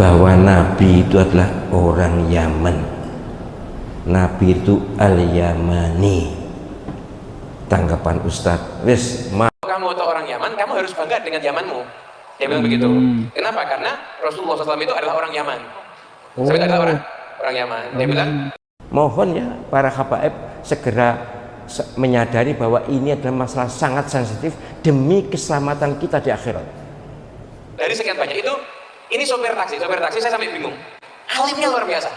bahwa Nabi itu adalah orang Yaman. Nabi itu Al-Yamani. Tanggapan Ustadz, kamu atau orang Yaman, kamu harus bangga dengan Yamanmu. Dia bilang begitu. Kenapa? Karena Rasulullah SAW itu adalah orang Yaman. Saya adalah orang Yaman. Dia bilang, mohon ya para habaib segera menyadari bahwa ini adalah masalah sangat sensitif demi keselamatan kita di akhirat. Dari sekian banyak itu, ini sopir taksi saya sampai bingung. Alimnya luar biasa.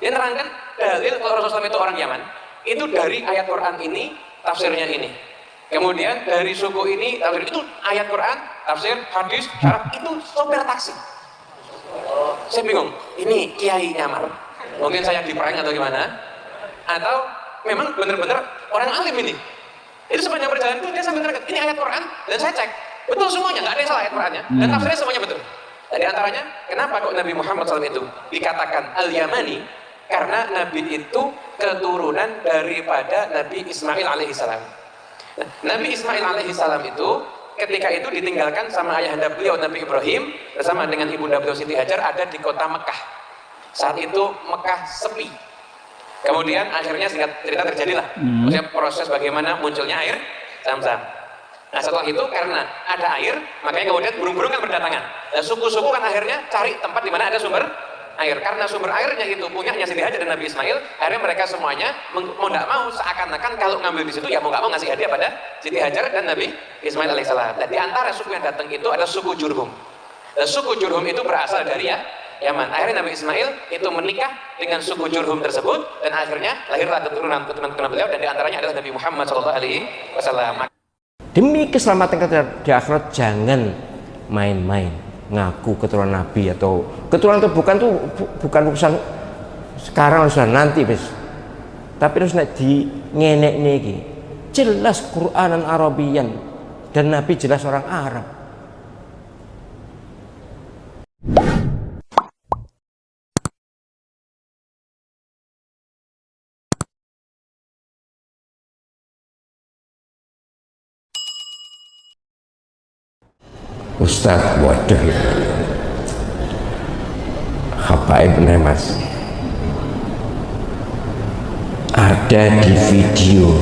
Dia nerangkan dalil kalau Rasulullah SAW itu orang Yaman, itu dari ayat Quran ini, tafsirnya ini. Kemudian dari suku ini, tafsir itu ayat Quran, tafsir, hadis, syarah, itu sopir taksi. Saya bingung, ini kiai nyamar. Mungkin saya diperang atau gimana? Atau memang benar-benar orang alim ini. Itu sepanjang perjalanan itu dia sambil nerangkan, ini ayat Quran, dan saya cek, betul semuanya, nggak ada yang salah ayat Qurannya, dan tafsirnya semuanya betul. Di antaranya, kenapa kok Nabi Muhammad SAW itu dikatakan Al-Yamani? Karena Nabi itu keturunan daripada Nabi Ismail alaihissalam. Nah, Nabi Ismail alaihissalam itu ketika itu ditinggalkan sama ayahanda beliau Nabi Ibrahim bersama dengan ibunda beliau Siti Hajar ada di kota Mekah. Saat itu Mekah sepi. Kemudian akhirnya singkat cerita terjadilah maksudnya proses bagaimana munculnya air Zam-Zam. Nah setelah itu karena ada air makanya kemudian burung-burung kan berdatangan. Dan suku-suku kan akhirnya cari tempat di mana ada sumber air. Karena sumber airnya itu punyanya Siti Hajar dan Nabi Ismail, akhirnya mereka semuanya mau tidak mau seakan-akan kalau ngambil di situ ya mau nggak mau ngasih hadiah pada Siti Hajar dan Nabi Ismail alaihissalam. Dan di antara suku yang datang itu ada suku Jurhum. Dan suku Jurhum itu berasal dari Yaman. Akhirnya Nabi Ismail itu menikah dengan suku Jurhum tersebut dan akhirnya lahirlah keturunan beliau dan di antaranya adalah Nabi Muhammad SAW. Demi keselamatan kita di akhirat jangan main-main ngaku keturunan Nabi atau keturunan itu bukan urusan sekarang urusan nanti bes. Tapi harus di ngenek niki jelas Quranan Arabian dan Nabi jelas orang Arab. Ustadz, waduh ya. Habaib bener mas. Ada di video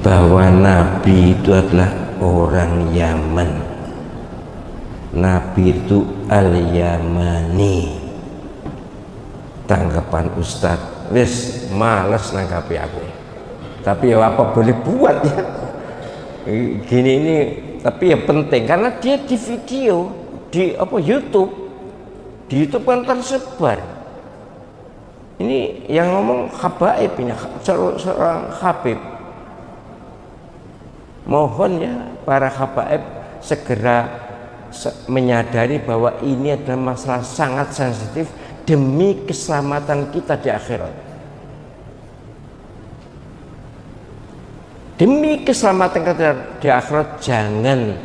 bahwa Nabi itu adalah orang Yaman. Nabi itu Al-Yamani. Tanggapan Ustadz, wis males nanggapi aku. Tapi ya apa boleh buat ya. Gini ini tapi ya penting karena dia di video di YouTube kan tersebar. Ini yang ngomong habaib ini seorang habib. Mohon ya para habaib segera menyadari bahwa ini adalah masalah sangat sensitif demi keselamatan kita di akhirat. Demi keselamatan kita di akhirat jangan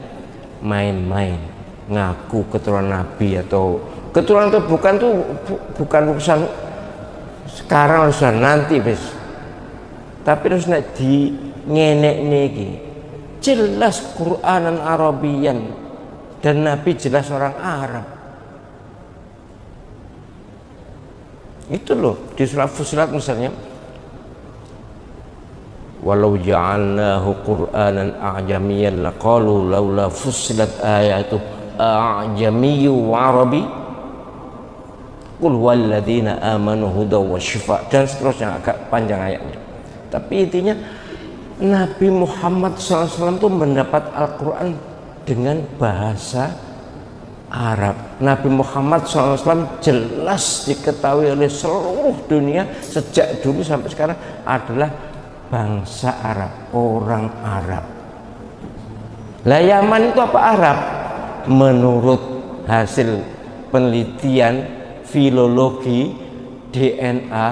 main-main ngaku keturunan Nabi atau keturunan itu bukan urusan sekarang urusan nanti bes. Tapi harus di ngenek niki jelas Quranan Arabian dan Nabi jelas orang Arab. Itu loh di surah Fussilat misalnya, walau ja'alnahu Qur'anan a'jamiyyan laqalu laula fussilat ayatuhu a'jamiyyu wa arabi qul walladzina amanu hudaw wa syifa dan seterusnya, agak panjang ayatnya. Tapi intinya Nabi Muhammad SAW itu mendapat Al-Quran dengan bahasa Arab. Nabi Muhammad SAW jelas diketahui oleh seluruh dunia sejak dulu sampai sekarang adalah bangsa Arab, orang Arab. Lah Yaman itu apa Arab? Menurut hasil penelitian filologi DNA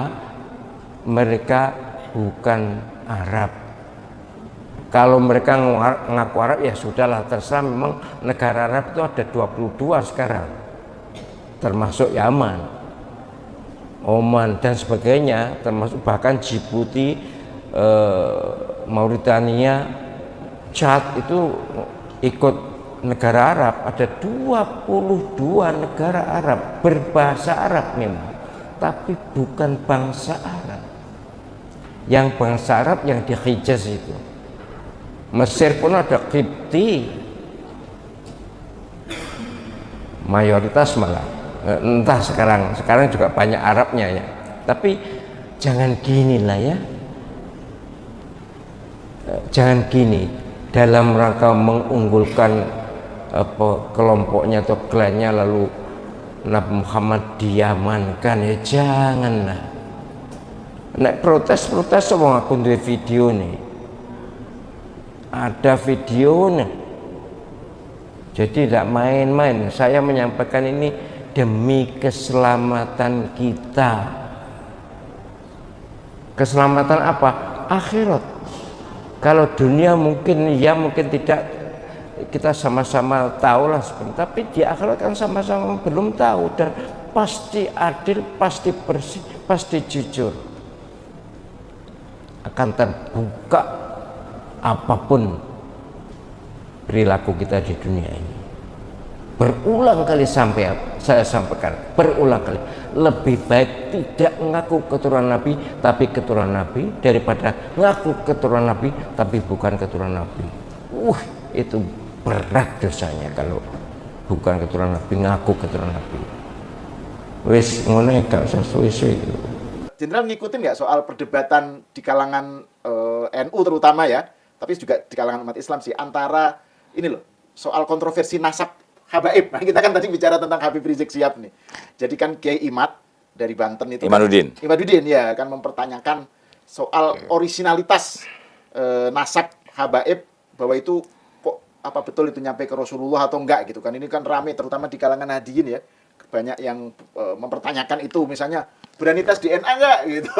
mereka bukan Arab. Kalau mereka ngaku Arab ya sudahlah, terserah. Memang negara Arab itu ada 22 sekarang, termasuk Yaman, Oman dan sebagainya, termasuk bahkan Djibouti, Mauritania, Chad itu ikut negara Arab, ada 22 negara Arab berbahasa Arab memang, tapi bukan bangsa Arab. Yang bangsa Arab yang di Hijaz itu. Mesir pun ada Qibti, mayoritas malah, entah sekarang juga banyak Arabnya ya. Tapi jangan gini lah ya, jangan gini dalam rangka mengunggulkan kelompoknya atau klannya lalu Nabi Muhammad diamankan, ya janganlah. Nek protes semua aku duwe video nih, ada videonya. Jadi tidak main-main. Saya menyampaikan ini demi keselamatan kita. Keselamatan apa? Akhirat. Kalau dunia mungkin tidak, kita sama-sama tahu lah sebenarnya. Tapi di akhirat kan sama-sama belum tahu, dan pasti adil, pasti bersih, pasti jujur. Akan terbuka apapun perilaku kita di dunia ini. Berulang kali saya sampaikan, berulang kali, lebih baik tidak mengaku keturunan Nabi tapi keturunan Nabi daripada ngaku keturunan Nabi tapi bukan keturunan Nabi. Itu berat dosanya kalau bukan keturunan Nabi ngaku keturunan Nabi. Wis ngono gak usah suwe-suwe gitu. Jenderal ngikutin nggak soal perdebatan di kalangan NU terutama ya, tapi juga di kalangan umat Islam sih, antara ini loh, soal kontroversi nasab habaib. Nah, kita kan tadi bicara tentang Habib Rizik Syihab nih. Jadi kan Kiai Imad dari Banten itu, Imaduddin ya, kan mempertanyakan soal originalitas nasab habaib, bahwa itu kok apa betul itu nyampe ke Rasulullah atau enggak gitu kan. Ini kan rame terutama di kalangan Nahdiyin ya. Banyak yang mempertanyakan itu, misalnya berani tes DNA enggak gitu.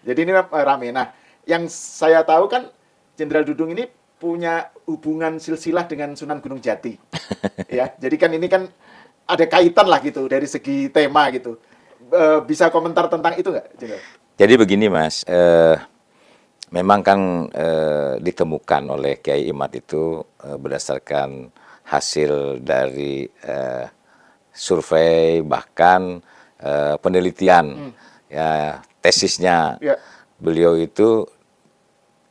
jadi ini rame. Nah, yang saya tahu kan Jenderal Dudung ini punya hubungan silsilah dengan Sunan Gunung Jati. Ya, jadi kan ini kan ada kaitan lah gitu dari segi tema gitu. Bisa komentar tentang itu nggak, Jenderal? Jadi begini Mas, memang kan ditemukan oleh Kiai Imad itu berdasarkan hasil dari survei, bahkan penelitian, ya tesisnya. Ya. Beliau itu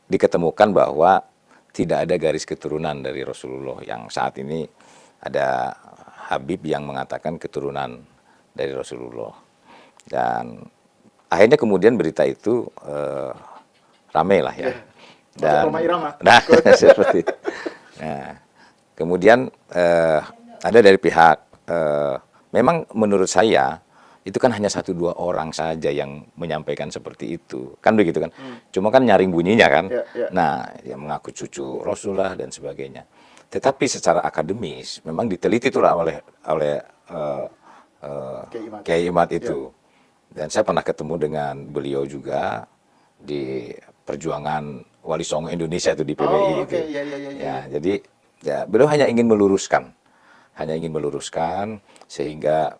diketemukan bahwa tidak ada garis keturunan dari Rasulullah. Yang saat ini ada Habib yang mengatakan keturunan dari Rasulullah. Dan akhirnya kemudian berita itu rame lah ya. Dan nah, seperti itu. Nah, kemudian ada dari pihak memang menurut saya itu kan hanya 1-2 orang saja yang menyampaikan seperti itu, kan begitu kan? Cuma kan nyaring bunyinya kan. Nah, yang mengaku cucu Rasulullah dan sebagainya. Tetapi secara akademis memang diteliti itulah oleh Kiai Imad itu. Dan saya pernah ketemu dengan beliau juga di perjuangan Wali Songo Indonesia itu di PBI itu. Ya, jadi ya beliau hanya ingin meluruskan sehingga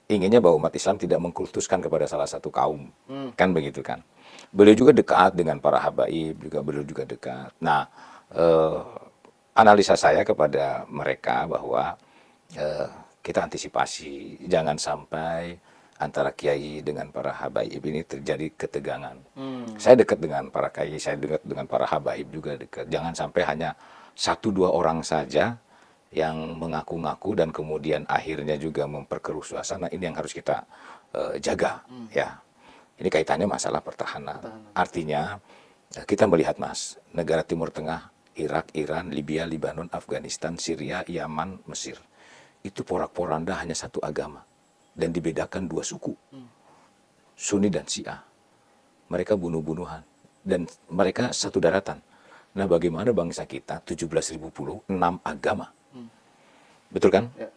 inginnya bahwa umat Islam tidak mengkultuskan kepada salah satu kaum, kan begitu kan. Beliau juga dekat dengan para habaib, beliau juga dekat. Nah, analisa saya kepada mereka bahwa kita antisipasi jangan sampai antara kiai dengan para habaib ini terjadi ketegangan. Saya dekat dengan para kiai, saya dekat dengan para habaib juga dekat. Jangan sampai hanya 1-2 orang saja yang mengaku-ngaku dan kemudian akhirnya juga memperkeruh suasana. Ini yang harus kita jaga, ya. Ini kaitannya masalah pertahanan. Artinya kita melihat Mas, negara Timur Tengah, Irak, Iran, Libya, Lebanon, Afghanistan, Syria, Yaman, Mesir, itu porak-poranda hanya satu agama dan dibedakan 2 suku, Sunni dan Syiah. Mereka bunuh-bunuhan dan mereka satu daratan. Nah, bagaimana bangsa kita 17.000 pulau, 6 agama. Betul kan? Ya.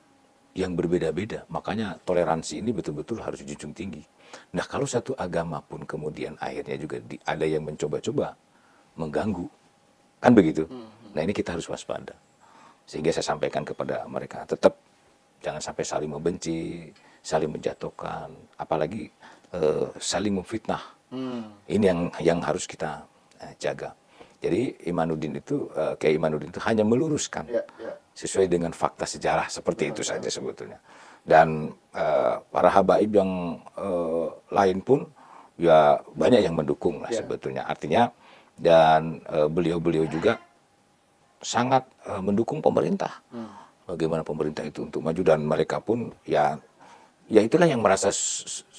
Yang berbeda-beda. Makanya toleransi ini betul-betul harus dijunjung tinggi. Nah, kalau satu agama pun kemudian akhirnya juga ada yang mencoba-coba mengganggu. Kan begitu? Nah, ini kita harus waspada. Sehingga saya sampaikan kepada mereka, tetap jangan sampai saling membenci, saling menjatuhkan, apalagi saling memfitnah. Ini yang harus kita jaga. Jadi Kiai Imanuddin itu hanya meluruskan Ya, ya. sesuai dengan fakta sejarah seperti itu saja sebetulnya. Dan para habaib yang lain pun ya banyak yang mendukung lah sebetulnya. Artinya dan beliau-beliau juga sangat mendukung pemerintah. Bagaimana pemerintah itu untuk maju, dan mereka pun ya itulah yang merasa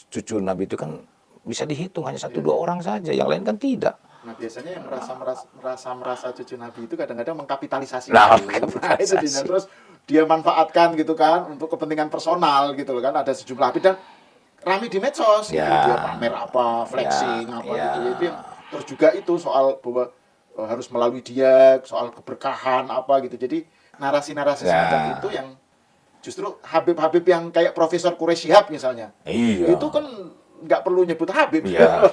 cucu Nabi itu kan bisa dihitung hanya 1-2 orang saja, yang lain kan tidak. Nah, biasanya yang merasa cucu Nabi itu kadang-kadang mengkapitalisasi. Nah, Nah, itu dia. Terus dia manfaatkan gitu kan untuk kepentingan personal gitu loh kan, ada sejumlah habib dan rame di medsos gitu. Ya. Dia pamer apa, flexing apa Ya. gitu. Itu yang, terus juga itu soal bahwa harus melalui dia, soal keberkahan apa gitu. Jadi narasi-narasi semacam itu yang justru Habib-Habib yang kayak Profesor Quraisy Shihab misalnya. Iya. Itu kan nggak perlu nyebut Habib. Iya.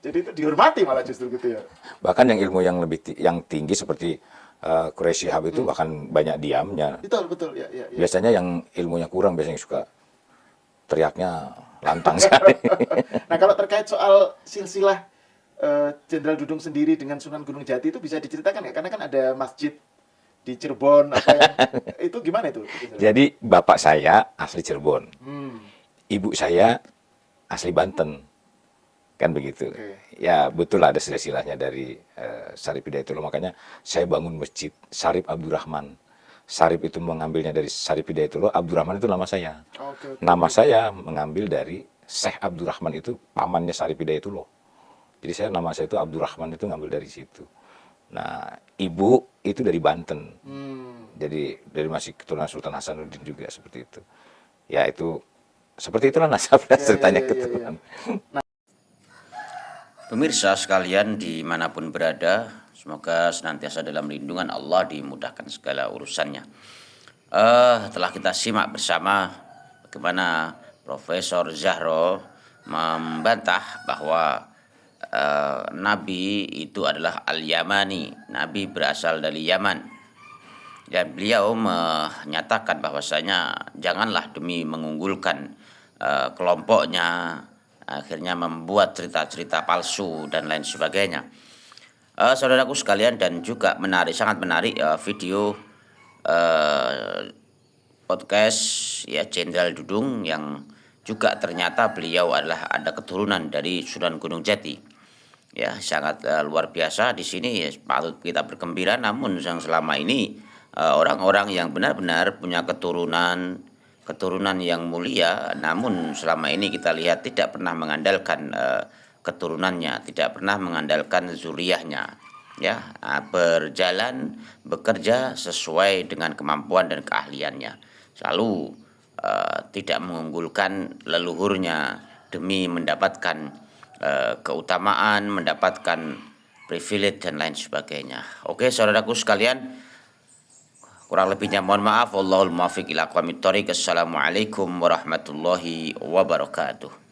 jadi itu dihormati malah justru gitu ya. Bahkan yang ilmu yang yang tinggi seperti Quraisy Shihab itu bahkan banyak diamnya. Betul ya. Biasanya yang ilmunya kurang biasanya suka teriaknya lantang sekali. Nah, kalau terkait soal silsilah Jenderal Dudung sendiri dengan Sunan Gunung Jati itu bisa diceritakan nggak? Karena kan ada masjid di Cirebon apa yang itu gimana itu? Jadi bapak saya asli Cirebon, Hmm, ibu saya asli Banten, kan begitu. Oke. Ya betul ada silsilahnya dari Syarif Hidayatullah, makanya saya bangun masjid Syarif Abdurrahman. Syarif itu mengambilnya dari Syarif Hidayatullah, Abdurrahman itu nama saya. Oke. Nama saya mengambil dari Syekh Abdurrahman, itu pamannya Syarif Hidayatullah. Jadi nama saya itu Abdurrahman, itu ngambil dari situ. Nah, ibu itu dari Banten. Jadi dari masih keturunan Sultan Hasanuddin juga seperti itu. Ya itu seperti itulah nasabnya ceritanya keturunan. Pemirsa sekalian dimanapun berada, semoga senantiasa dalam lindungan Allah, dimudahkan segala urusannya. Telah kita simak bersama bagaimana Profesor Zahro membantah bahwa Nabi itu adalah Al-Yamani, Nabi berasal dari Yaman. Dan beliau menyatakan bahwasanya janganlah demi mengunggulkan kelompoknya akhirnya membuat cerita-cerita palsu dan lain sebagainya. Saudaraku sekalian, dan juga sangat menarik video podcast ya Jenderal Dudung yang juga ternyata beliau ada keturunan dari Sunan Gunung Jati. Ya, sangat luar biasa. Di sini ya, patut kita bergembira, namun yang selama ini orang-orang yang benar-benar punya keturunan yang mulia, namun selama ini kita lihat tidak pernah mengandalkan keturunannya, tidak pernah mengandalkan zuriyahnya, ya, berjalan bekerja sesuai dengan kemampuan dan keahliannya, selalu tidak mengunggulkan leluhurnya demi mendapatkan keutamaan, mendapatkan privilege dan lain sebagainya. Oke, saudaraku sekalian, kurang lebihnya mohon maaf. Wallahul muwaffiq ila aqwamit thoriq. Assalamualaikum warahmatullahi wabarakatuh.